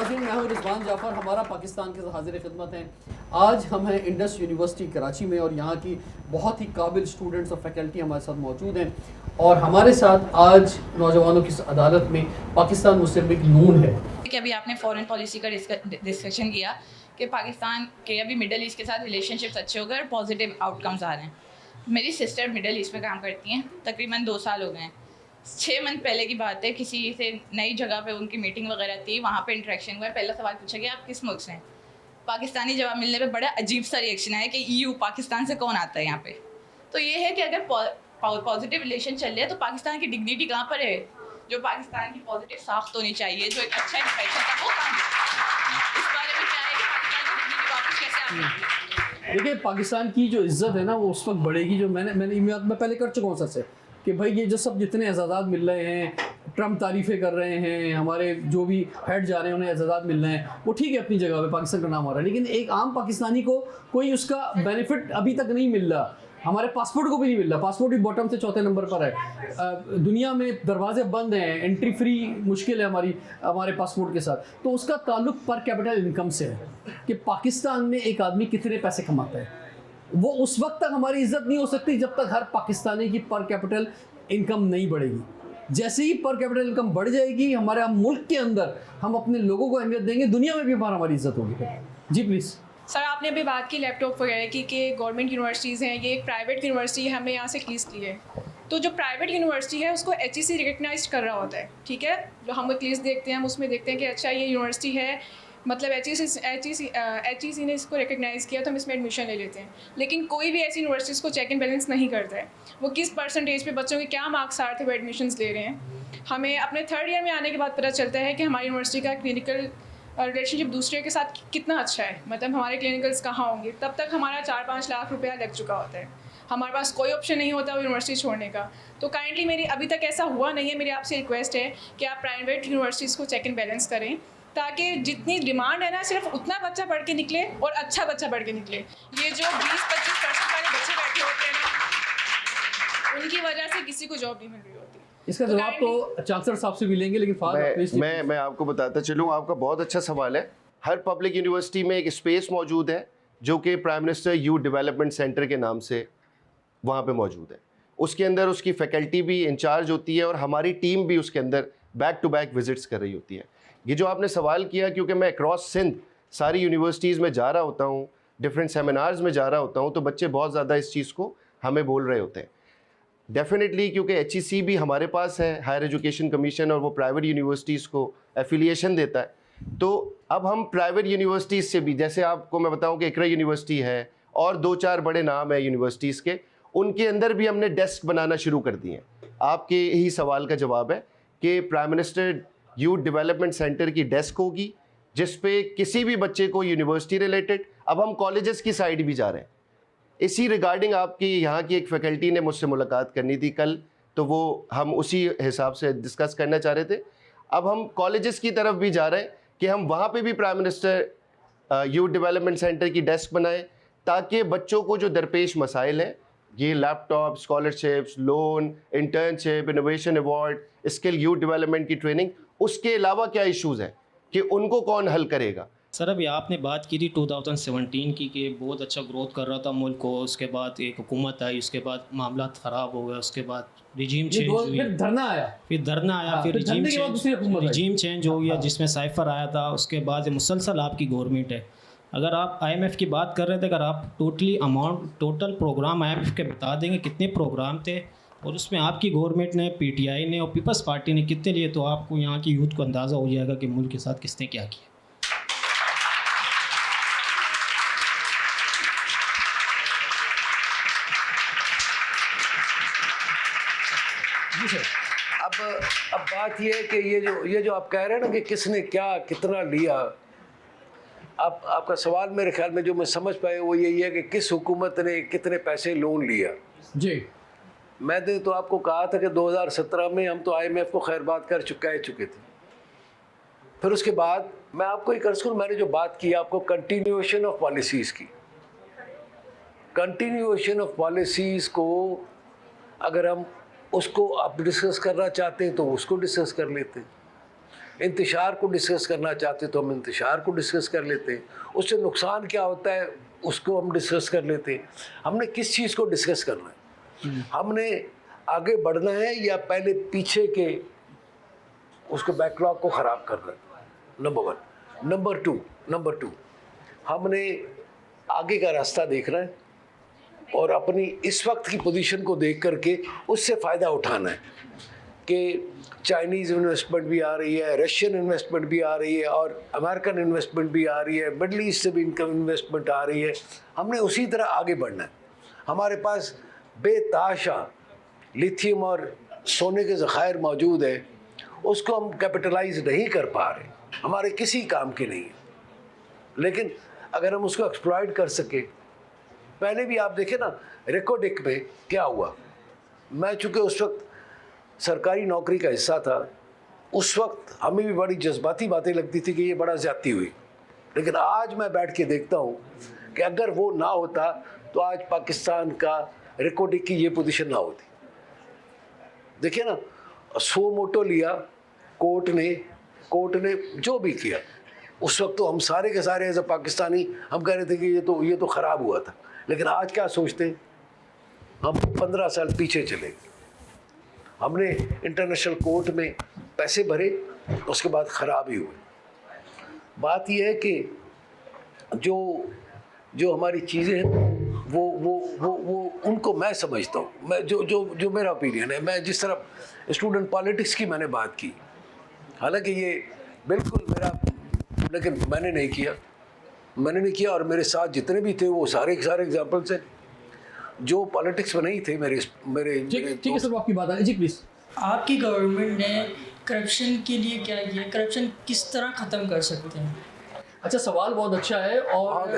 नाज़रीन, मैं हूं रिजवान जाफ़र। हमारा पाकिस्तान के साथ हाजिर खिदमत हैं। आज हम हैं इंडस यूनिवर्सिटी कराची में और यहाँ की बहुत ही काबिल स्टूडेंट्स और फैकल्टी हमारे साथ मौजूद हैं। और हमारे साथ आज नौजवानों की अदालत में पाकिस्तान मुस्लिम लीग नून है कि अभी आपने फॉरेन पॉलिसी का डिस्कशन किया कि पाकिस्तान के अभी मिडल ईस्ट के साथ रिलेशनशिप्स अच्छे हो गए और पॉजिटिव आउटकम्स आ रहे हैं। मेरी सिस्टर मिडल ईस्ट में काम करती हैं, तकरीबन 2 साल हो गए हैं। 6 मंथ पहले की बात है, किसी से नई जगह पे उनकी मीटिंग वगैरह थी, वहाँ पे इंटरेक्शन हुआ। पहला सवाल पूछा कि आप किस मुल्क से हैं। पाकिस्तानी जवाब मिलने पे बड़ा अजीब सा रिएक्शन आया कि EU पाकिस्तान से कौन आता है यहाँ पे। तो ये है कि अगर पॉजिटिव रिलेशन चल रहे हैं तो पाकिस्तान की डिग्निटी कहाँ पर है? जो पाकिस्तान की पॉजिटिव साख्त होनी चाहिए, जो एक अच्छा इंप्रेशन था, वो कहाँ है? इस बारे में क्या है कि पाकिस्तान की डिग्निटी वापस कैसे आ सकती है? देखिए, पाकिस्तान की जो इज़्ज़त है ना वो उस वक्त बढ़ेगी जो मैं पहले कर चुका हूँ सर से कि भाई ये जो सब जितने एजाज़ात मिल रहे हैं, ट्रम्प तारीफ़ें कर रहे हैं, हमारे जो भी हेड जा रहे हैं उन्हें एजाज़ात मिल रहे हैं, वो ठीक है अपनी जगह पे पाकिस्तान का नाम आ रहा है, लेकिन एक आम पाकिस्तानी को कोई उसका बेनिफिट अभी तक नहीं मिल रहा। हमारे पासपोर्ट को भी नहीं मिल रहा, पासपोर्ट भी बॉटम से चौथे नंबर पर है। दुनिया में दरवाजे बंद हैं, एंट्री फ्री मुश्किल है हमारे पासपोर्ट के साथ। तो उसका ताल्लुक पर कैपिटल इनकम से है कि पाकिस्तान में एक आदमी कितने पैसे कमाता है। वो उस वक्त तक हमारी इज्जत नहीं हो सकती जब तक हर पाकिस्तानी की पर कैपिटल इनकम नहीं बढ़ेगी। जैसे ही पर कैपिटल इनकम बढ़ जाएगी, हमारे मुल्क के अंदर हम अपने लोगों को अहमियत देंगे, दुनिया में भी हमारी इज्जत होगी। जी प्लीज़ सर, आपने अभी बात की लैपटॉप वगैरह की कि गवर्नमेंट यूनिवर्सिटीज़ हैं, ये एक प्राइवेट यूनिवर्सिटी है, हमने यहाँ से क्लीज की है। तो जो प्राइवेट यूनिवर्सिटी है उसको HEC रिकगनाइज कर रहा होता है, ठीक है। जो हम क्लीज देखते हैं हम उसमें देखते हैं कि अच्छा ये यूनिवर्सिटी है, मतलब HEC ने इसको रिकगनाइज़ किया तो हम इसमें एडमिशन ले लेते हैं। लेकिन कोई भी ऐसी यूनिवर्सिटीज़ को चेक एंड बैलेंस नहीं करता है, वो किस परसेंटेज पे बच्चों के क्या मार्क्स आ रहे थे वो एडमिशन्स ले रहे हैं। हमें अपने 3rd ईयर में आने के बाद पता चलता है कि हमारी यूनिवर्सिटी का क्लिनिकल रिलेशनशिप दूसरे के साथ कितना अच्छा है, मतलब हमारे क्लिनिकल्स कहाँ होंगे। तब तक हमारा 4-5 लाख रुपया लग चुका होता है, हमारे पास कोई ऑप्शन नहीं होता वो यूनिवर्सिटी छोड़ने का। तो काइंडली मेरी अभी तक ऐसा हुआ नहीं है, मेरी आपसे रिक्वेस्ट है कि आप प्राइवेट यूनिवर्सिटीज़ को चेक एंड बैलेंस करें, ताकि जितनी डिमांड है ना सिर्फ उतना बच्चा पढ़ के निकले और अच्छा बच्चा पढ़ के निकले। ये जो 20-25% वाले बच्चे बैठे होते हैं ना, उनकी वजह से किसी को जॉब नहीं मिल रही होती। इसका जवाब तो चांसलर साहब से भी लेंगे, लेकिन मैं आपको बताता चलूँ, आपका बहुत अच्छा सवाल है। हर पब्लिक यूनिवर्सिटी में एक स्पेस मौजूद है जो कि prime minister youth development centre के नाम से वहाँ पे मौजूद है। उसके अंदर उसकी फैकल्टी भी इंचार्ज होती है और हमारी टीम भी उसके अंदर बैक टू बैक विजिट्स कर रही होती है। ये जो आपने सवाल किया, क्योंकि मैं अक्रॉस सिंध सारी यूनिवर्सिटीज़ में जा रहा होता हूँ, डिफरेंट सेमिनार्स में जा रहा होता हूँ, तो बच्चे बहुत ज़्यादा इस चीज़ को हमें बोल रहे होते हैं। डेफिनेटली, क्योंकि HEC भी हमारे पास है, हायर एजुकेशन कमीशन, और वो प्राइवेट यूनिवर्सिटीज़ को एफिलिएशन देता है। तो अब हम प्राइवेट यूनिवर्सिटीज़ से भी, जैसे आपको मैं बताऊं कि इकरा यूनिवर्सिटी है और 2-4 बड़े नाम है यूनिवर्सिटीज़ के, उनके अंदर भी हमने डेस्क बनाना शुरू कर दिए हैं। आपके ही सवाल का जवाब है कि prime minister youth development centre की डेस्क होगी जिस पे किसी भी बच्चे को यूनिवर्सिटी रिलेटेड, अब हम कॉलेजेस की साइड भी जा रहे हैं। इसी रिगार्डिंग आपकी यहाँ की एक फैकल्टी ने मुझसे मुलाकात करनी थी कल, तो वो हम उसी हिसाब से डिस्कस करना चाह रहे थे। अब हम कॉलेजेस की तरफ भी जा रहे हैं कि हम वहाँ पे भी prime minister youth development centre की डेस्क बनाएं, ताकि बच्चों को जो दरपेश मसाइल हैं, ये laptop, scholarships, loan, internship, innovation award, skill youth development की ट्रेनिंग, उसके अलावा क्या इश्यूज़ हैं कि उनको कौन हल करेगा। सर, अभी आपने बात की थी 2017 की कि बहुत अच्छा ग्रोथ कर रहा था मुल्क को, उसके बाद एक हुकूमत आई, उसके बाद मामला ख़राब हो गया, उसके बाद रिजीम चेंज हुई, फिर धरना आया, फिर रिजीम चेंज हो गया जिसमें साइफर आया था। उसके बाद मुसलसल आपकी गवर्नमेंट है। अगर आप IMF की बात कर रहे थे, अगर आप टोटल प्रोग्राम IMF के बता देंगे कितने प्रोग्राम थे और उसमें आपकी गवर्नमेंट ने, PTI ने और पीपल्स पार्टी ने कितने लिए, तो आपको यहाँ की यूथ को अंदाज़ा हो जाएगा कि मुल्क के साथ किसने क्या किया। अब बात ये है कि ये जो आप कह रहे हैं ना कि किसने क्या कितना लिया, अब आपका सवाल मेरे ख्याल में जो मैं समझ पाया वो यही है कि किस हुकूमत ने कितने पैसे लोन लिया। जी, मैंने तो आपको कहा था कि 2017 में हम तो IMF को खैरबाद कर चुके थे। फिर उसके बाद मैं आपको एक अर्ज करूँ, मैंने जो बात की आपको कंटिन्यूएशन ऑफ पॉलिसीज़ की, कंटिन्यूएशन ऑफ पॉलिसीज़ को अगर हम उसको आप डिस्कस करना चाहते हैं तो उसको डिस्कस कर लेते हैं। इंतशार को डिस्कस करना चाहते तो हम इंतशार को डिस्कस कर लेते हैं, उससे नुकसान क्या होता है उसको हम डिस्कस कर लेते हैं। हमने किस चीज़ को डिस्कस करना है, हमने आगे बढ़ना है या पहले पीछे के उसको बैकलॉग को ख़राब करना है, नंबर 1। नंबर टू हमने आगे का रास्ता देखना है और अपनी इस वक्त की पोजीशन को देख करके उससे फ़ायदा उठाना है कि चाइनीज़ इन्वेस्टमेंट भी आ रही है, रशियन इन्वेस्टमेंट भी आ रही है और अमेरिकन इन्वेस्टमेंट भी आ रही है, मिडल ईस्ट से भी इनकम इन्वेस्टमेंट आ रही है। हमने उसी तरह आगे बढ़ना है। हमारे पास बेतहाशा लिथियम और सोने के ज़खायर मौजूद है, उसको हम कैपिटलाइज नहीं कर पा रहे, हमारे किसी काम के नहीं है। लेकिन अगर हम उसको एक्सप्लॉइट कर सके, पहले भी आप देखें ना रेकोडिक में क्या हुआ, मैं चूँकि उस वक्त सरकारी नौकरी का हिस्सा था, उस वक्त हमें भी बड़ी जज्बाती बातें लगती थी कि ये बड़ा ज़्यादती हुई। लेकिन आज मैं बैठ के देखता हूँ कि अगर वो ना होता तो आज पाकिस्तान का रेकोडिक की ये पोजीशन ना होती। देखिए ना, सो मोटो लिया कोर्ट ने जो भी किया, उस वक्त तो हम सारे के सारे एज अ पाकिस्तानी हम कह रहे थे कि ये तो ख़राब हुआ था। लेकिन आज क्या सोचते हैं, हम 15 साल पीछे चले गए। हमने इंटरनेशनल कोर्ट में पैसे भरे, उसके बाद ख़राब ही हुए। बात यह है कि जो हमारी चीज़ें हैं वो उनको मैं समझता हूँ, मैं जो मेरा ओपिनियन है, मैं जिस तरह स्टूडेंट पॉलिटिक्स की मैंने बात की, हालांकि ये बिल्कुल मेरा, लेकिन मैंने नहीं किया और मेरे साथ जितने भी थे वो सारे के सारे एग्जाम्पल्स हैं जो पॉलिटिक्स में नहीं थे। मेरे ठीक है सर, आपकी बात है जी प्लीज़। आपकी गवर्नमेंट ने करप्शन के लिए क्या किया, करप्शन किस तरह ख़त्म कर सकते हैं? अच्छा, सवाल बहुत अच्छा है और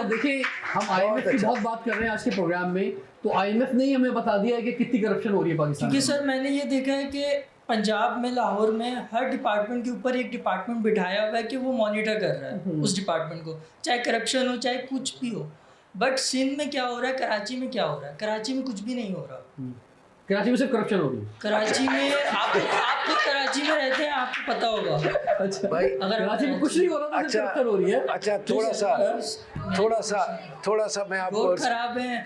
देखिए हम IMF की बहुत बात कर रहे हैं आज के प्रोग्राम में, तो IMF ने ही हमें बता दिया है कि कितनी करप्शन हो रही है पाकिस्तान में। क्योंकि सर मैंने ये देखा है कि पंजाब में, लाहौर में हर डिपार्टमेंट के ऊपर एक डिपार्टमेंट बिठाया हुआ है कि वो मॉनिटर कर रहा है उस डिपार्टमेंट को, चाहे करप्शन हो चाहे कुछ भी हो। बट सिंध में क्या हो रहा है, कराची में क्या हो रहा है? कराची में कुछ भी नहीं हो रहा। कराची में सिर्फ करप्शन हो रही है। कराची में आप खुद कराची में रहते हैं, आपको पता होगा। अच्छा भाई, अगर कराची में कुछ नहीं हो रहा, अच्छा करप्शन हो रही है। अच्छा, थोड़ा सा मैं आपको, रोड खराब है,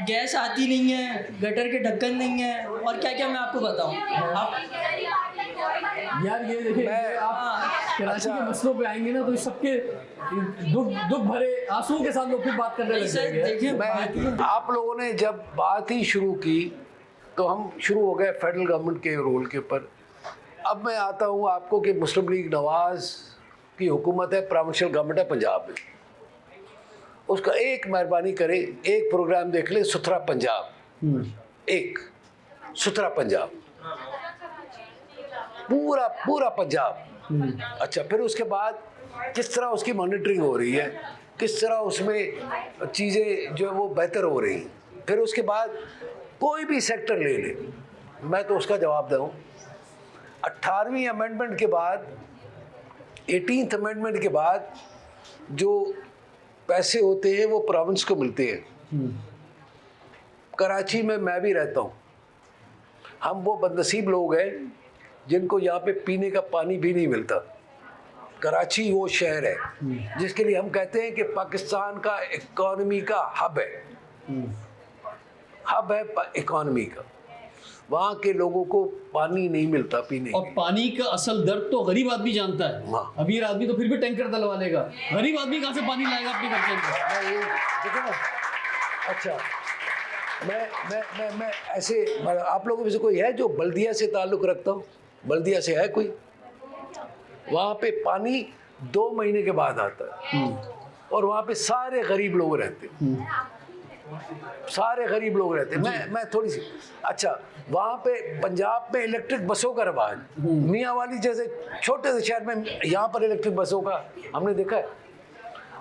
गैस आती नहीं है, गटर के ढक्कन नहीं है, और क्या क्या मैं आपको बताऊं। आप यार ये देखिए, आप कराची के मसलों पे आएंगे ना तो इस सबके दुख भरे आंसुओं के साथ लोग फिर बात करने लग जाएंगे। देखिए, आप लोगों ने जब बात ही शुरू की तो हम शुरू हो गए फेडरल गवर्नमेंट के रोल के ऊपर। अब मैं आता हूँ आपको कि मुस्लिम लीग नवाज की हुकूमत है, प्रोविंशियल गवर्नमेंट है पंजाब में, उसका एक मेहरबानी करे एक प्रोग्राम देख ले, सुथरा पंजाब, एक सुथरा पंजाब, पूरा पंजाब। अच्छा, फिर उसके बाद किस तरह उसकी मॉनिटरिंग हो रही है, किस तरह उसमें चीज़ें जो है वो बेहतर हो रही हैं। फिर उसके बाद कोई भी सेक्टर ले ले, मैं तो उसका जवाब दूँ। 18वीं अमेंडमेंट के बाद, 18th अमेंडमेंट के बाद जो पैसे होते हैं वो प्रोविंस को मिलते हैं। कराची में मैं भी रहता हूँ, हम वो बदनसीब लोग हैं जिनको यहाँ पे पीने का पानी भी नहीं मिलता। कराची वो शहर है जिसके लिए हम कहते हैं कि पाकिस्तान का इकॉनमी का हब है, हब है इकॉनमी का। वहाँ के लोगों को पानी नहीं मिलता पीने, और पानी का असल दर्द तो गरीब आदमी जानता है। अमीर आदमी तो फिर भी टैंकर डलवा लेगा, गरीब आदमी कहाँ से पानी लाएगा अपने खर्चे में? देखो ना, अच्छा मैं ऐसे, आप लोगों में से कोई है जो बल्दिया से ताल्लुक़ रखता हो? बल्दिया से है कोई? वहाँ पे पानी 2 महीने के बाद आता है और वहाँ पे सारे गरीब लोग रहते हैं, सारे गरीब लोग रहते हैं। मैं थोड़ी सी, अच्छा, वहाँ पे पंजाब में इलेक्ट्रिक बसों का रवाज, मियाँ वाली जैसे छोटे से शहर में, यहाँ पर इलेक्ट्रिक बसों का हमने देखा है।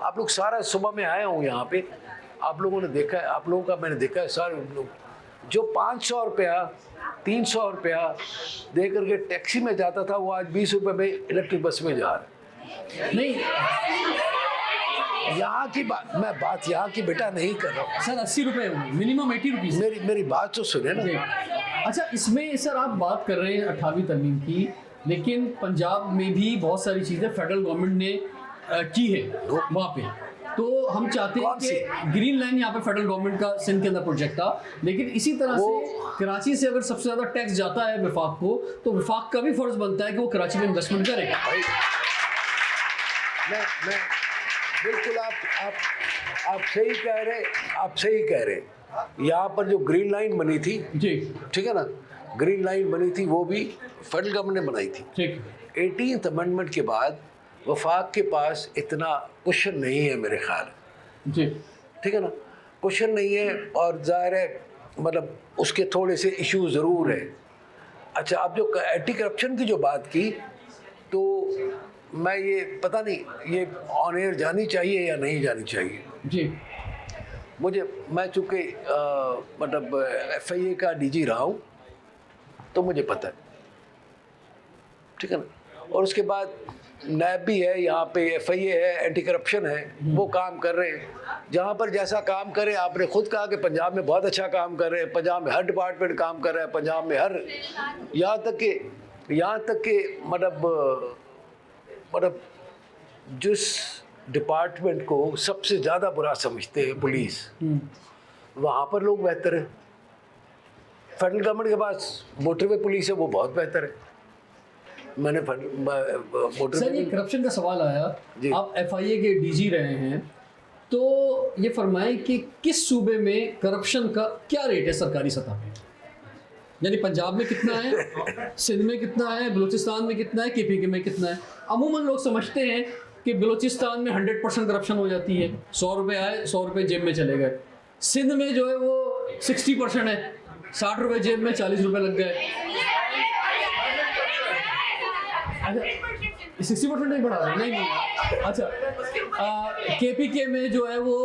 आप लोग सारा, सुबह में आया हूँ यहाँ पे, आप लोगों ने देखा है, आप लोगों का मैंने देखा है, सारे लोग जो 500 रुपया 300 रुपया दे करके टैक्सी में जाता था, वो आज 20 रुपये में इलेक्ट्रिक बस में जा रहा है। नहीं, यहाँ की बात, मैं बात यहाँ की बेटा नहीं कर रहा हूँ सर। 80 रुपये मिनिमम, 80 रुपीज़। मेरी बात तो सुने ना। अच्छा, इसमें सर आप बात कर रहे हैं 18वीं तरमीम की, लेकिन पंजाब में भी बहुत सारी चीज़ें फेडरल गवर्नमेंट ने की है वहाँ पे। तो हम चाहते हैं कि ग्रीन लाइन यहाँ पे फेडरल गवर्नमेंट का सिंध के अंदर प्रोजेक्ट था, लेकिन इसी तरह से कराची से अगर सबसे ज़्यादा टैक्स जाता है विफाक को, तो विफाक का भी फर्ज बनता है कि वो कराची में इन्वेस्टमेंट करे। मैं बिल्कुल आप सही कह रहे, आप सही कह रहे। यहाँ पर जो ग्रीन लाइन बनी थी जी, ठीक है ना, ग्रीन लाइन बनी थी वो भी फेडरल गवर्नमेंट ने बनाई थी। ठीक, 18th अमेंडमेंट के बाद वफाक के पास इतना क्वेश्चन नहीं है मेरे ख्याल, जी, ठीक है ना, क्वेश्चन नहीं है। और जाहिर है मतलब उसके थोड़े से इशू ज़रूर है। अच्छा, आप जो एंटी करप्शन की जो बात की, तो मैं ये पता नहीं ये ऑन एयर जानी चाहिए या नहीं जानी चाहिए। जी, मैं चूँकि मतलब FIA का DG रहा हूँ, तो मुझे पता है, ठीक है ना। और उसके बाद नैब भी है यहाँ पे, FIA है, एंटी करप्शन है, वो काम कर रहे हैं जहाँ पर जैसा काम करें। आपने खुद कहा कि पंजाब में बहुत अच्छा काम कर रहे हैं, पंजाब में हर डिपार्टमेंट काम कर रहा है, पंजाब में हर यहाँ तक के मतलब जिस डिपार्टमेंट को सबसे ज़्यादा बुरा समझते हैं, पुलिस, वहाँ पर लोग बेहतर हैं। फेडरल गवर्नमेंट के पास मोटरवे पुलिस है, वो बहुत बेहतर है। मैंने सर ये करप्शन का सवाल आया, आप FIA के DG रहे हैं, तो ये फरमाएं कि किस सूबे में करप्शन का क्या रेट है सरकारी सतह पे? यानी पंजाब में कितना है, सिंध में कितना है, बलूचिस्तान में कितना है, KPK में कितना है? अमूमन लोग समझते हैं कि बलूचिस्तान में 100% करप्शन हो जाती है, 100 रुपये आए 100 रुपये जेब में चले गए। सिंध में जो है वो 60% है, 60 रुपये जेब में 40 रुपये लग गए। 60% नहीं बढ़ा रहे, नहीं। अच्छा, KPK में जो है वो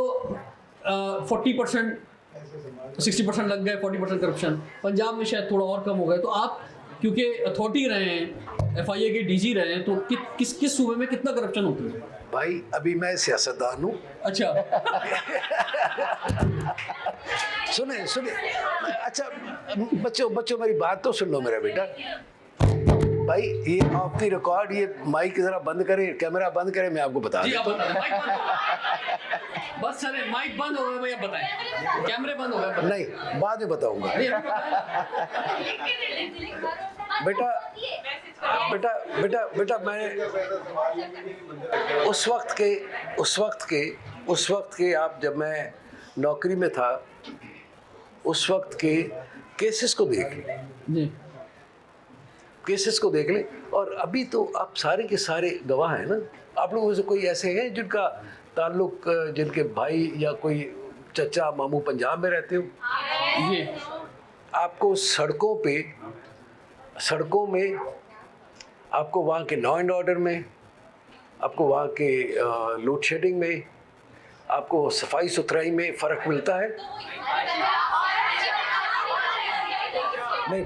40%, 60% लग गए, 40% करप्शन। पंजाब में शायद थोड़ा और कम हो गया। तो आप क्योंकि अथॉरिटी रहे हैं, FIA के DG रहे हैं, तो किस सूबे में कितना करप्शन होती है? भाई अभी मैं सियासतदान हूँ। अच्छा। सुने अच्छा बच्चों मेरी बात तो सुन लो मेरा बेटा। भाई ये ऑफ द रिकॉर्ड, ये माइक जरा बंद करें, कैमरा बंद करें, मैं आपको बता दूं। बस सर माइक बंद हो गया भैया, बताएं, कैमरे बंद हो गए। नहीं, बाद में बताऊंगा। बेटा मैं उस वक्त के आप जब मैं नौकरी में था, उस वक्त के केसेस को देख लें और अभी तो आप सारे के सारे गवाह हैं ना। आप लोगों में से कोई ऐसे हैं जिनका ताल्लुक, जिनके भाई या कोई चचा मामू पंजाब में रहते हो? ये आपको सड़कों में आपको वहाँ के लॉ एंड ऑर्डर में, आपको वहाँ के लोड शेडिंग में, आपको सफाई सुथराई में फ़र्क मिलता है? नहीं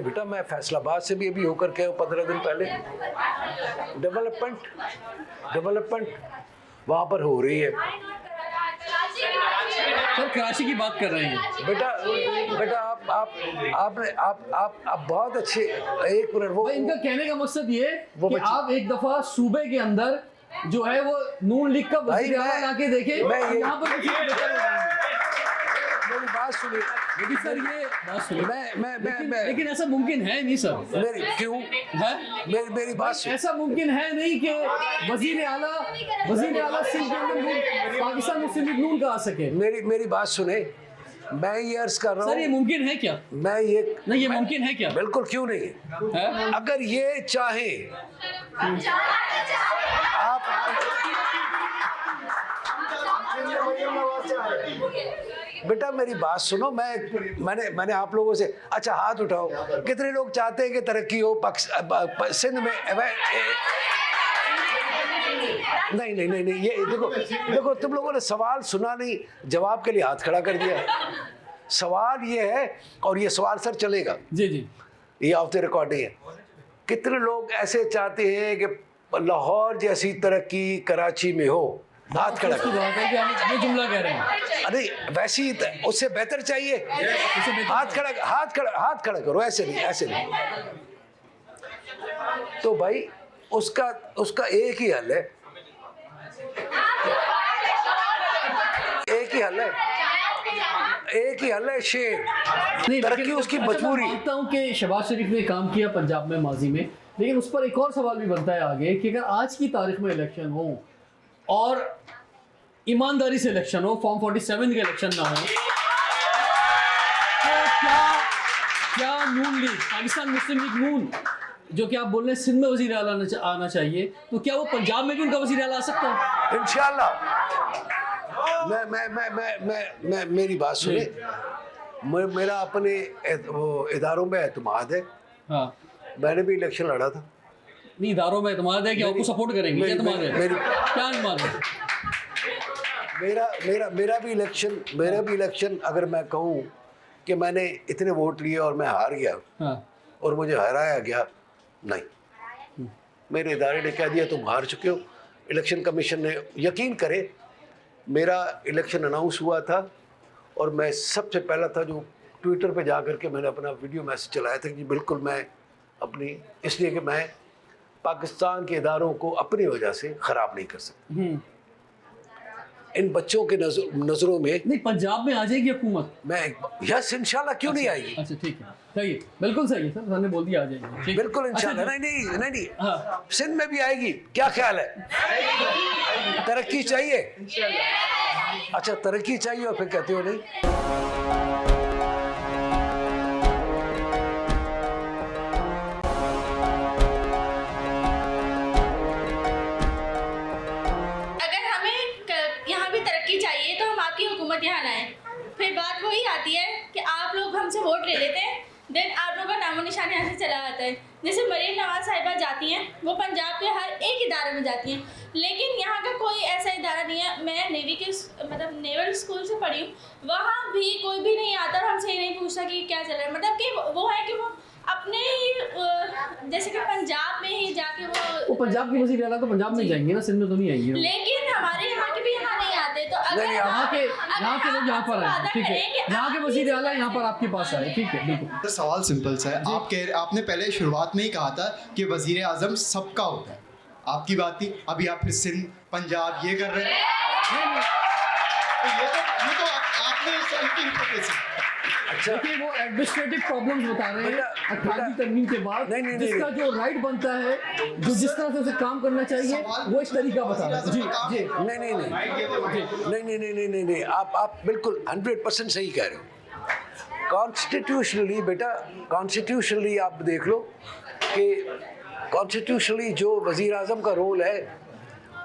बेटा मैं फैसलाबाद से भी अभी होकर के 15 दिन पहले। डेवलपमेंट वहाँ पर हो रही है। सर कराची की बात कर रहे हैं बेटा आप बहुत अच्छे, एक मिनट, वो इनका कहने का मकसद ये कि आप एक दफा सूबे के अंदर जो है वो नून लीग का वज़ीर आला आके देखे, यहाँ पर मेरी बात सुनिए। लेकिन सर ये बात सुनिए, लेकिन ऐसा मुमकिन है नहीं सर। क्यों है? मेरी बात ऐसा मुमकिन है नहीं कि वज़ीर आला सिंध के अंदर पाकिस्तान मुस्लिम लीग नून का आ सके। मेरी बात सुने, मैं ये अर्ज कर रहा हूँ। सर ये मुमकिन है क्या? ये मुमकिन है क्या? बिल्कुल, क्यों नहीं है? अगर ये चाहे आप बेटा मेरी बात सुनो। मैंने आप लोगों से, अच्छा हाथ उठाओ, कितने लोग चाहते हैं कि तरक्की हो सिंध में? नहीं, ये देखो तुम लोगों ने सवाल सुना नहीं, जवाब के लिए हाथ खड़ा कर दिया। सवाल ये है, और ये सवाल सर चलेगा जी, ये ऑफ द रिकॉर्डिंग है। कितने लोग ऐसे चाहते हैं कि लाहौर जैसी तरक्की कराची में हो? हाथ खड़ा करो। ये जुमला कह रहे हैं। अरे वैसी उससे बेहतर चाहिए। हाथ खड़ा करो, ऐसे नहीं। तो भाई उसका उसका एक ही हल है, एक ही हल है, एक ही हल है, शेर। नहीं, तरक्की लेकिन- उसकी अच्छा, मैं मजबूरी। मानता हूँ कि शहबाज शरीफ ने काम किया पंजाब में माजी में, लेकिन उस पर एक और सवाल भी बनता है आगे कि अगर आज की तारीख में इलेक्शन हो और ईमानदारी से इलेक्शन हो, फॉर्म 47 के इलेक्शन ना हो, तो क्या नून लीग, पाकिस्तान मुस्लिम लीग नून, जो कि आप बोल रहे हैं सिंध में वज़ीर आला आना चाहिए, तो क्या वो पंजाब में भी उनका वज़ीर आला आ सकता है? इंशाल्लाह। मैं मेरी बात सुने, मेरा अपने वो इदारों में एतमाद है। हाँ, मैंने भी इलेक्शन लड़ा था। नहीं, इदारों में एतमाद है कि आपको सपोर्ट करेंगे, क्या एतमाद है? क्या एतमाद है? मेरा भी इलेक्शन अगर मैं कहूँ कि मैंने इतने वोट लिए और मैं हार गया हाँ, और मुझे हराया गया, नहीं, मेरे इदारे ने कह दिया तुम हार चुके हो। इलेक्शन कमीशन ने, यकीन करे, मेरा इलेक्शन अनाउंस हुआ था और मैं सबसे पहला था जो ट्विटर पे जा कर के मैंने अपना वीडियो मैसेज चलाया था कि बिल्कुल मैं अपनी, इसलिए कि मैं पाकिस्तान के इदारों को अपनी वजह से ख़राब नहीं कर सकता। इन बच्चों के नज़रों में नहीं, पंजाब में आ जाएगी हुकूमत। मैं यस इंशाल्लाह, क्यों नहीं आएगी? अच्छा, ठीक है, सही है, बिल्कुल सही है सर, सर ने बोल दिया आ जाएगी, ठीक है। बिल्कुल इंशाल्लाह। अच्छा, नहीं हाँ। सिंध में भी आएगी, क्या ख्याल है? तरक्की चाहिए? अच्छा, तरक्की चाहिए और फिर कहते हो नहीं। अगर हमें यहाँ भी तरक्की चाहिए तो हम आपकी हुकूमत यहाँ लाएं। फिर बात वही आती है कि आप लोग हमसे वोट ले लेते हैं, देन आप लोगों का नामो निशान यहाँ से चला जाता है। जैसे मरीम नवाज साहिबा जाती हैं, वो पंजाब के हर एक इदारे में जाती हैं, लेकिन यहाँ का कोई ऐसा इदारा नहीं है। मैं नेवी के मतलब नेवल स्कूल से पढ़ी हूँ, वहाँ भी कोई भी नहीं आता और हमसे ये नहीं पूछता कि क्या चल रहा है। मतलब कि वो है कि वो अपने ही जैसे कि पंजाब में ही जाके वो पंजाब की वज़ीर आला तो पंजाब में जाएंगे ना, सिंध में तो नहीं आएंगे। लेकिन हमारे यहाँ के भी यहाँ नहीं आते। तो अगर नहीं, यहाँ के लोग यहाँ पर आए, ठीक है, यहाँ के वज़ीर आला यहाँ पर आपके पास आए, ठीक है, बिल्कुल। तो सवाल सिंपल सा है, आपने पहले शुरुआत में ही कहा था कि वज़ीर आज़म सबका होता है, आपकी बात थी, अभी आप फिर सिंध पंजाब ये कर रहे हैं, तो ये तो आपने इनकी हिपोक्रेसी। देखिए, वो एडमिनिस्ट्रेटिव प्रॉब्लम्स बता रहे हैं 18वीं तरमीम के बाद, नहीं, जिसका जो राइट बनता है, जो जिस तरह से उसे काम करना चाहिए, वो एक तरीका बता रहे हैं। जी जी, नहीं, आप बिल्कुल 100% सही कह रहे हो। कॉन्स्टिट्यूशनली बेटा, कॉन्स्टिट्यूशनली आप देख लो कि कॉन्स्टिट्यूशनली जो वज़ीर आज़म का रोल है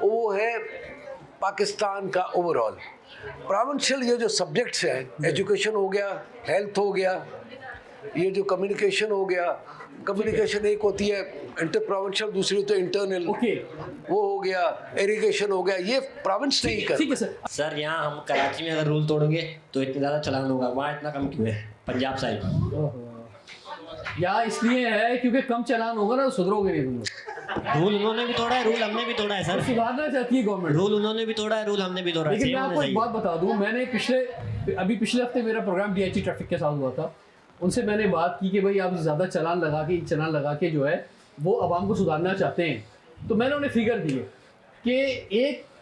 वो है पाकिस्तान का ओवरऑल प्रोविंशियल। ये जो सब्जेक्ट्स हैं, एजुकेशन हो गया, हेल्थ हो गया, ये जो कम्युनिकेशन हो गया, कम्युनिकेशन एक होती है इंटर प्रोविंशियल, दूसरी होती है इंटरनल, ओके, वो हो गया, इरिगेशन हो गया, ये प्रोविंस नहीं कर। ठीक है सर। सर यहाँ हम कराची में अगर रूल तोड़ोगे तो इतना ज़्यादा चलान होगा, वहाँ इतना कम क्यों है पंजाब साइड? या इसलिए है क्योंकि कम चालान होगा ना, तो सुधरोगे नहीं तुम लोग। रूल उन्होंने भी तोड़ा है, रूल हमने भी तोड़ा है सर। सुधारना चाहती है गवर्नमेंट, रूल उन्होंने भी तोड़ा है, रूल हमने भी तोड़ा है। लेकिन मैं आपको एक बात बता दूं, मैंने पिछले हफ्ते मेरा प्रोग्राम DIG ट्रैफिक के साथ हुआ था, उनसे मैंने बात की कि भाई आप ज़्यादा चालान लगा के जो है वो आवाम को सुधारना चाहते हैं, तो मैंने उन्हें फिगर दिए कि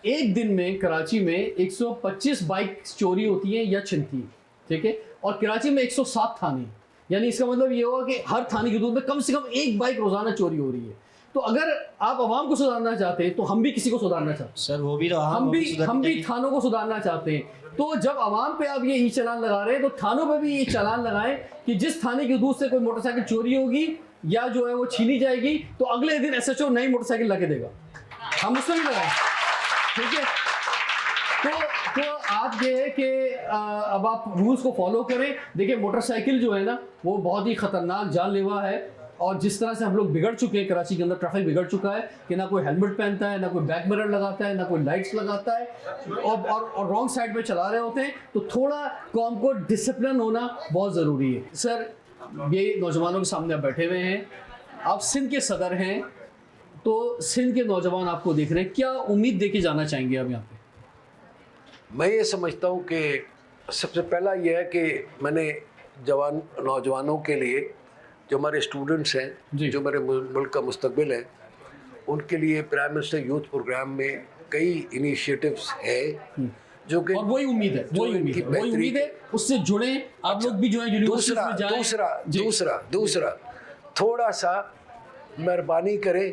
एक दिन में कराची में 125 बाइक चोरी होती हैं या छिनती हैं, ठीक है, और कराची में 107 थाने, यानी इसका मतलब ये होगा कि हर थाने की हदूद में कम से कम एक बाइक रोजाना चोरी हो रही है। तो अगर आप आवाम को सुधारना चाहते हैं तो हम भी किसी को सुधारना चाहते हैं सर, वो भी तो हम भी थानों को सुधारना चाहते हैं। तो जब आवाम पे आप ये ई चालान लगा रहे हैं तो थानों पे भी ये चालान लगाएं कि जिस थाने की हदूद से कोई मोटरसाइकिल चोरी होगी या जो है वो छीनी जाएगी तो अगले दिन SHO नई मोटरसाइकिल लगा देगा, हम उसमें भी लगाएं, ठीक है। तो आप ये है कि अब आप रूल्स को फॉलो करें। देखिए, मोटरसाइकिल जो है ना वो बहुत ही ख़तरनाक जानलेवा है, और जिस तरह से हम लोग बिगड़ चुके हैं, कराची के अंदर ट्रैफिक बिगड़ चुका है कि ना कोई हेलमेट पहनता है, ना कोई बैक मिरर लगाता है, ना कोई लाइट्स लगाता है, और रॉन्ग साइड पे चला रहे होते हैं। तो थोड़ा कौम को डिसिप्लिन होना बहुत ज़रूरी है। सर, ये नौजवानों के सामने आप बैठे हुए हैं, आप सिंध के सदर हैं, तो सिंध के नौजवान आपको देख रहे हैं, क्या उम्मीद दे के जाना चाहेंगे आप यहाँ पे? मैं ये समझता हूँ कि सबसे पहला ये है कि मैंने नौजवानों के लिए जो हमारे स्टूडेंट्स हैं, जी। जो हमारे मुल्क का मुस्तकबिल है, उनके लिए प्राइम मिनिस्टर यूथ प्रोग्राम में कई इनिशिएटिव्स हैं जो कि और वही उम्मीद है, वही उम्मीद है, उससे जुड़े आप लोग भी जो है यूनिवर्सिटी में जाएं। दूसरा थोड़ा सा मेहरबानी करें,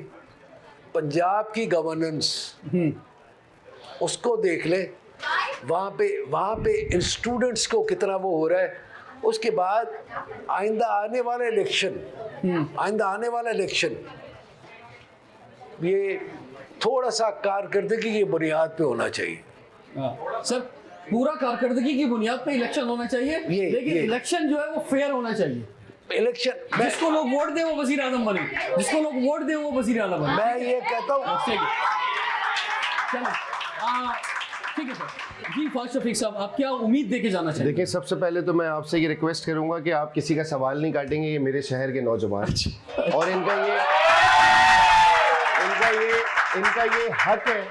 पंजाब की गवर्नेंस उसको देख ले, वहाँ पे स्टूडेंट्स को कितना वो हो रहा है। उसके बाद आइंदा आने वाला इलेक्शन ये थोड़ा सा कारकर्दगी की बुनियाद पे होना चाहिए। सर पूरा कारकर्दगी की बुनियाद पे इलेक्शन होना चाहिए, लेकिन इलेक्शन जो है वो फेयर होना चाहिए। इलेक्शन जिसको लोग वोट दे वो वजीर आजम बने, जिसको लोग वोट दे वो वजीर आला बने। मैं ये कहता हूँ। चलो ठीक है सर जी। फाज शफीक साहब, आप क्या उम्मीद देके जाना चाहिए? देखिए, सबसे पहले तो मैं आपसे ये रिक्वेस्ट करूंगा कि आप किसी का सवाल नहीं काटेंगे। ये मेरे शहर के नौजवान और इनका ये हक है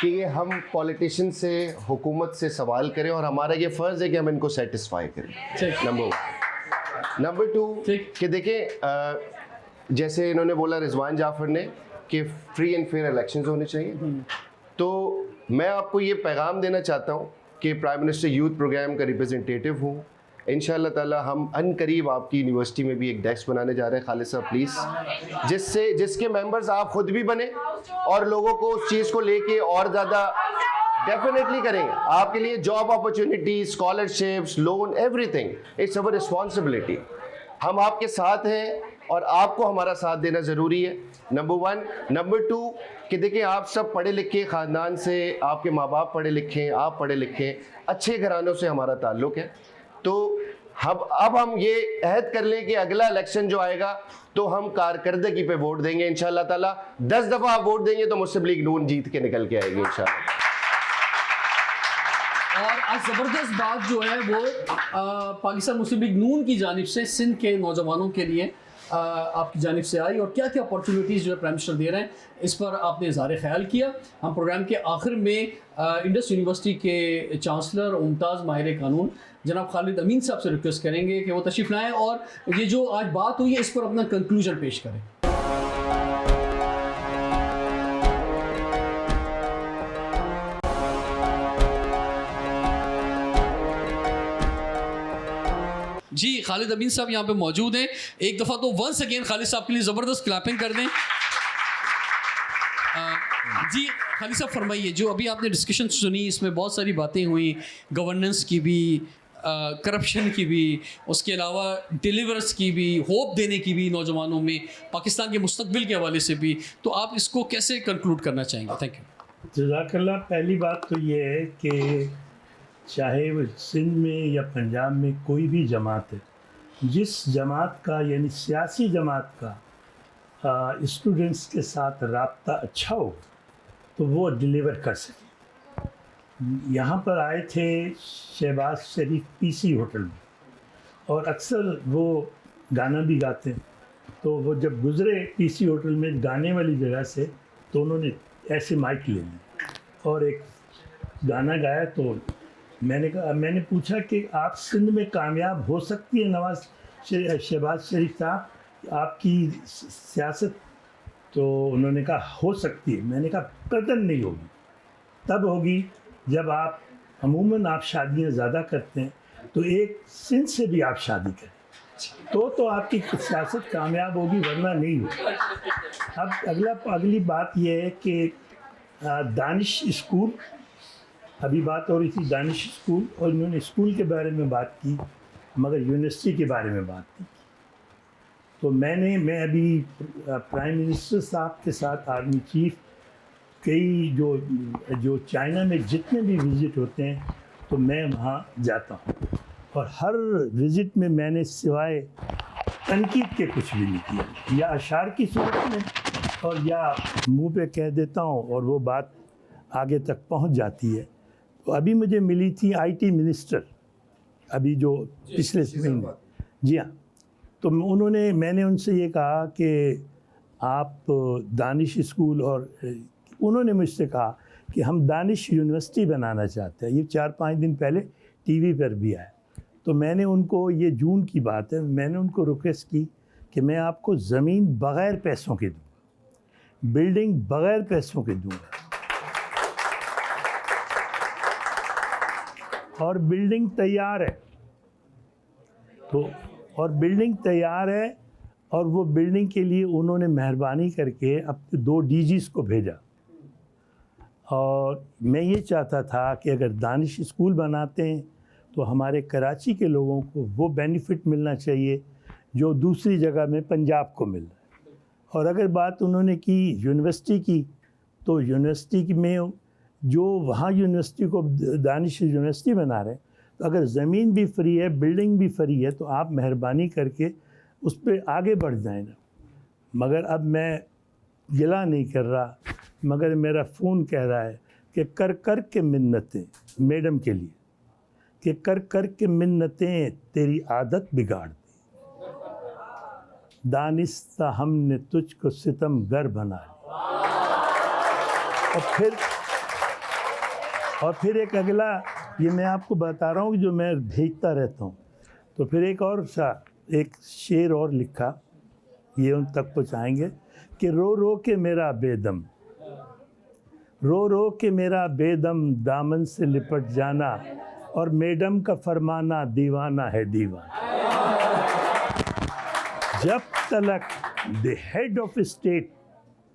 कि ये हम पॉलिटिशियन से, हुकूमत से सवाल करें और हमारा ये फ़र्ज़ है कि हम इनको सेटिस्फाई करें। नंबर 2 कि देखें, जैसे इन्होंने बोला रिजवान जाफर ने कि फ्री एंड फेयर इलेक्शंस होने चाहिए, तो मैं आपको ये पैगाम देना चाहता हूँ कि प्राइम मिनिस्टर यूथ प्रोग्राम का रिप्रेजेंटेटिव हूँ। इंशाल्लाह ताला हम अनकरीब आपकी यूनिवर्सिटी में भी एक डेस्क बनाने जा रहे हैं, खालिद साहब प्लीज़, जिसके मेंबर्स आप खुद भी बने और लोगों को उस चीज़ को लेके और ज़्यादा डेफिनेटली करेंगे। आपके लिए job opportunities, scholarships, loan, everything, it's our responsibility. हम आपके साथ हैं और आपको हमारा साथ देना ज़रूरी है, नंबर 1। नंबर 2 कि देखिए, आप सब पढ़े लिखे ख़ानदान से, आपके माँ बाप पढ़े लिखे, आप पढ़े लिखे, अच्छे घरानों से हमारा ताल्लुक़ है। तो अब हम ये अहद कर लें कि अगला इलेक्शन जो आएगा तो हम कारकर्दगी पे वोट देंगे इंशाल्लाह ताला। 10 दफ़ा आप वोट देंगे तो मुस्लिम लीग नून जीत के निकल के आएगी इंशाल्लाह। और आज ज़बरदस्त बात जो है वो पाकिस्तान मुस्लिम लीग नून की जानिब से सिंध के नौजवानों के लिए आपकी जानिब से आई, और क्या क्या अपॉर्चुनिटीज़ जो है प्राइम मिनिस्टर दे रहे हैं, इस पर आपने इज़हार ख्याल किया। हम प्रोग्राम के आखिर में इंडस यूनिवर्सिटी के चांसलर मुमताज़ माहिर कानून जनाब खालिद अमीन साहब से रिक्वेस्ट करेंगे कि वो तशरीफ़ लाएँ और ये जो आज बात हुई है इस पर अपना कंक्लूजन पेश करें। जी, खालिद अमीन साहब यहाँ पे मौजूद हैं। एक दफ़ा तो वंस अगेन खालिद साहब के लिए ज़बरदस्त क्लैपिंग कर दें। जी खालिद साहब फरमाइए, जो अभी आपने डिस्कशन सुनी इसमें बहुत सारी बातें हुई, गवर्नेंस की भी, करप्शन की भी, उसके अलावा डिलीवर्स की भी, होप देने की भी नौजवानों में, पाकिस्तान के मुस्तकबिल के हवाले से भी, तो आप इसको कैसे कंक्लूड करना चाहेंगे? Thank you. जज़ाकल्लाह। पहली बात तो ये है कि चाहे वो सिंध में या पंजाब में कोई भी जमात है, जिस जमात का यानी सियासी जमात का स्टूडेंट्स के साथ राब्ता अच्छा हो तो वो डिलीवर कर सके। यहाँ पर आए थे शहबाज शरीफ पीसी होटल में, और अक्सर वो गाना भी गाते हैं, तो वो जब गुज़रे पीसी होटल में गाने वाली जगह से तो उन्होंने ऐसे माइक ले लिया और एक गाना गाया। तो मैंने पूछा कि आप सिंध में कामयाब हो सकती है शहबाज शरीफ साहब, आपकी सियासत? तो उन्होंने कहा हो सकती है। मैंने कहा कतई नहीं होगी, तब होगी जब आप अमूमन आप शादियां ज़्यादा करते हैं, तो एक सिंध से भी आप शादी करें तो आपकी सियासत कामयाब होगी, वरना नहीं होगी। अब अगली बात यह है कि दानिश स्कूल, अभी बात हो रही थी दानिश स्कूल, और इन्होंने स्कूल के बारे में बात की मगर यूनिवर्सिटी के बारे में बात नहीं की। तो मैं अभी प्राइम मिनिस्टर साहब के साथ, आर्मी चीफ, कई जो चाइना में जितने भी विज़िट होते हैं तो मैं वहाँ जाता हूँ, और हर विज़िट में मैंने सिवाय तनकीद के कुछ भी नहीं किया, या अशार की सूरत में और या मुंह पे कह देता हूँ और वो बात आगे तक पहुँच जाती है। तो अभी मुझे मिली थी आईटी मिनिस्टर, अभी जो पिछले महीने, जी हाँ, तो मैंने उनसे ये कहा कि आप दानिश स्कूल, और उन्होंने मुझसे कहा कि हम दानिश यूनिवर्सिटी बनाना चाहते हैं। ये 4-5 दिन पहले टीवी पर भी आया। तो मैंने उनको, ये जून की बात है, मैंने उनको रिक्वेस्ट की कि मैं आपको ज़मीन बग़ैर पैसों के दूँगा, बिल्डिंग बग़ैर पैसों के दूँगा, और बिल्डिंग तैयार है। तो और बिल्डिंग तैयार है, और वो बिल्डिंग के लिए उन्होंने मेहरबानी करके अपने 2 डीजीज़ को भेजा। और मैं ये चाहता था कि अगर दानिश स्कूल बनाते हैं तो हमारे कराची के लोगों को वो बेनिफिट मिलना चाहिए जो दूसरी जगह में पंजाब को मिल रहा है। और अगर बात उन्होंने की यूनिवर्सिटी की, तो यूनिवर्सिटी में जो वहाँ यूनिवर्सिटी को दानिश यूनिवर्सिटी बना रहे हैं, तो अगर ज़मीन भी फ्री है, बिल्डिंग भी फ्री है, तो आप मेहरबानी करके उस पर आगे बढ़ जाए ना। मगर अब मैं गिला नहीं कर रहा, मगर मेरा फ़ोन कह रहा है कि कर कर के मिन्नतें मैडम के लिए, कि कर कर के मिन्नतें तेरी आदत बिगाड़ दी, दानिस्ता हमने तुझको सितमगर बना लिया। और फिर एक अगला, ये मैं आपको बता रहा हूँ जो मैं भेजता रहता हूँ। तो फिर एक शेर और लिखा, ये उन तक पहुँचाएंगे कि रो रो के मेरा बेदम, रो रो के मेरा बेदम दामन से लिपट जाना, और मैडम का फरमाना दीवाना है दीवाना। जब तक द हेड ऑफ स्टेट,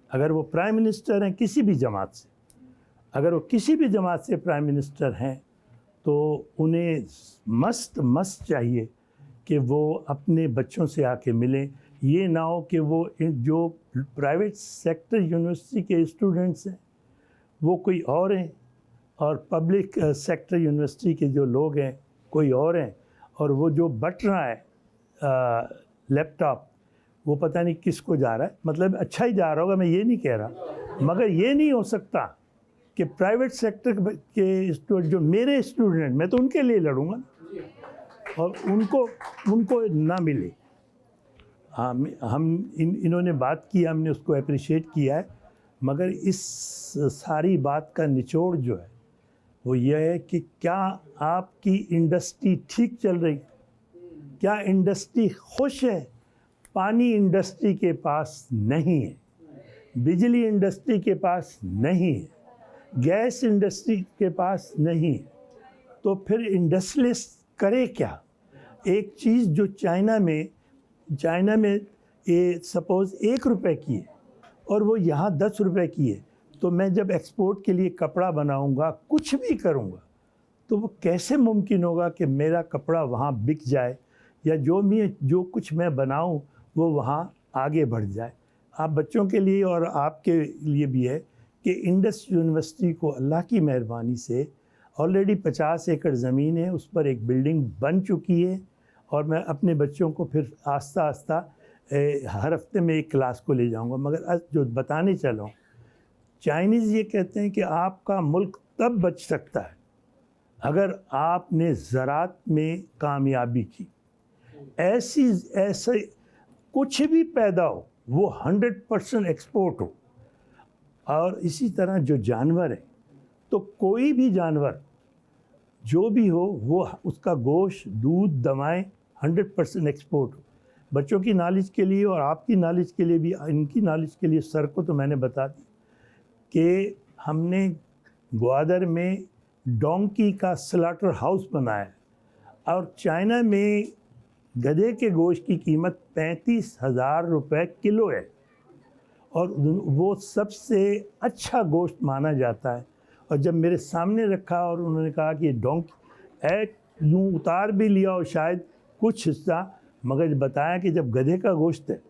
अगर वो प्राइम मिनिस्टर हैं किसी भी जमात से, अगर वो किसी भी जमात से प्राइम मिनिस्टर हैं, तो उन्हें मस्त चाहिए कि वो अपने बच्चों से आके मिलें। ये ना हो कि वो जो प्राइवेट सेक्टर यूनिवर्सिटी के स्टूडेंट्स हैं वो कोई और हैं, और पब्लिक सेक्टर यूनिवर्सिटी के जो लोग हैं कोई और हैं, और वो जो बट रहा है लैपटॉप, वो पता नहीं किसको जा रहा है। मतलब अच्छा ही जा रहा होगा, मैं ये नहीं कह रहा, मगर ये नहीं हो सकता कि प्राइवेट सेक्टर के स्टूडेंट जो मेरे स्टूडेंट, मैं तो उनके लिए लड़ूंगा और उनको ना मिले। हाँ, इन्होंने बात की, हमने उसको अप्रिशिएट किया है, मगर इस सारी बात का निचोड़ जो है वो ये है कि क्या आपकी इंडस्ट्री ठीक चल रही, क्या इंडस्ट्री खुश है? पानी इंडस्ट्री के पास नहीं है, बिजली इंडस्ट्री के पास नहीं है, गैस इंडस्ट्री के पास नहीं है, तो फिर इंडस्ट्रियलिस्ट करे क्या? एक चीज़ जो चाइना में ये सपोज़ 1 रुपए की है और वो यहाँ 10 रुपए की है, तो मैं जब एक्सपोर्ट के लिए कपड़ा बनाऊंगा, कुछ भी करूंगा, तो वो कैसे मुमकिन होगा कि मेरा कपड़ा वहाँ बिक जाए, या जो कुछ मैं बनाऊं वो वहाँ आगे बढ़ जाए? आप बच्चों के लिए और आपके लिए भी है कि इंडस यूनिवर्सिटी को अल्लाह की मेहरबानी से ऑलरेडी 50 एकड़ ज़मीन है, उस पर एक बिल्डिंग बन चुकी है, और मैं अपने बच्चों को फिर आस्ता आस्ता हर हफ्ते में एक क्लास को ले जाऊंगा। मगर जो बताने चला हूँ, चाइनीज़ ये कहते हैं कि आपका मुल्क तब बच सकता है अगर आपने ज़राअत में कामयाबी की। ऐसे कुछ भी पैदा हो वो 100% एक्सपोर्ट हो। और इसी तरह जो जानवर है, तो कोई भी जानवर जो भी हो, वो उसका गोश्त, दूध, दवाएं 100% एक्सपोर्ट हो। बच्चों की नॉलेज के लिए और आपकी नॉलेज के लिए भी, इनकी नॉलेज के लिए सर को तो मैंने बता दी कि हमने ग्वादर में डोंकी का स्लॉटर हाउस बनाया, और चाइना में गधे के गोश्त की कीमत 35,000 रुपये किलो है, और वो सबसे अच्छा गोश्त माना जाता है। और जब मेरे सामने रखा और उन्होंने कहा कि डोंकी यूँ उतार भी लिया और शायद कुछ हिस्सा, मगर बताया कि जब गधे का गोश्त है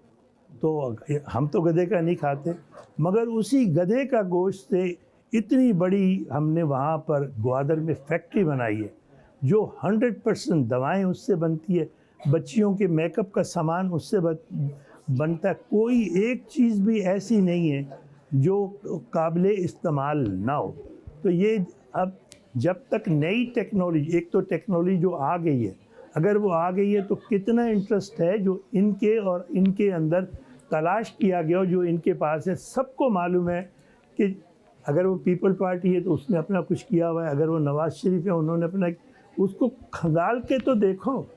तो हम तो गधे का नहीं खाते, मगर उसी गधे का गोश्त से इतनी बड़ी हमने वहाँ पर ग्वादर में फैक्ट्री बनाई है जो 100% दवाएं उससे बनती है, बच्चियों के मेकअप का सामान उससे बनता है। कोई एक चीज़ भी ऐसी नहीं है जो काबिल इस्तेमाल ना हो। तो ये अब जब तक नई टेक्नोलॉजी, एक तो टेक्नोलॉजी जो आ गई है, अगर वो आ गई है तो कितना इंटरेस्ट है जो इनके और इनके अंदर तलाश किया गया, जो इनके पास है। सबको मालूम है कि अगर वो पीपल पार्टी है तो उसने अपना कुछ किया हुआ है, अगर वो नवाज़ शरीफ है उन्होंने अपना, उसको खंगाल के तो देखो,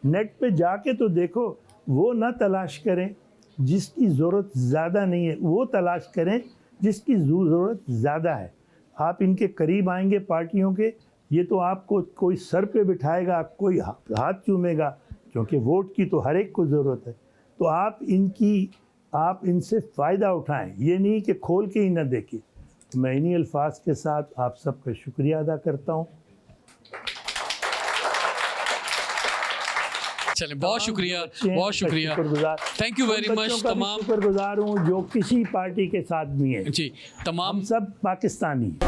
नेट पे जाके तो देखो वो ना तलाश करें जिसकी ज़रूरत ज़्यादा नहीं है, वो तलाश करें जिसकी ज़रूरत ज़्यादा है। आप इनके करीब आएंगे पार्टियों के, ये तो आपको कोई सर पे बिठाएगा, कोई हाथ चूमेगा, क्योंकि वोट की तो हर एक को ज़रूरत है। तो आप इनसे फ़ायदा उठाएं, ये नहीं कि खोल के ही ना देखें। तो मैं इन्हीं अल्फाज के साथ आप सबका शुक्रिया अदा करता हूँ। चलें, बहुत शुक्रिया, थैंक यू वेरी मच। तमाम शुक्रगुजार हूँ जो किसी पार्टी के साथ भी हैं। जी, तमाम हम सब पाकिस्तानी हैं।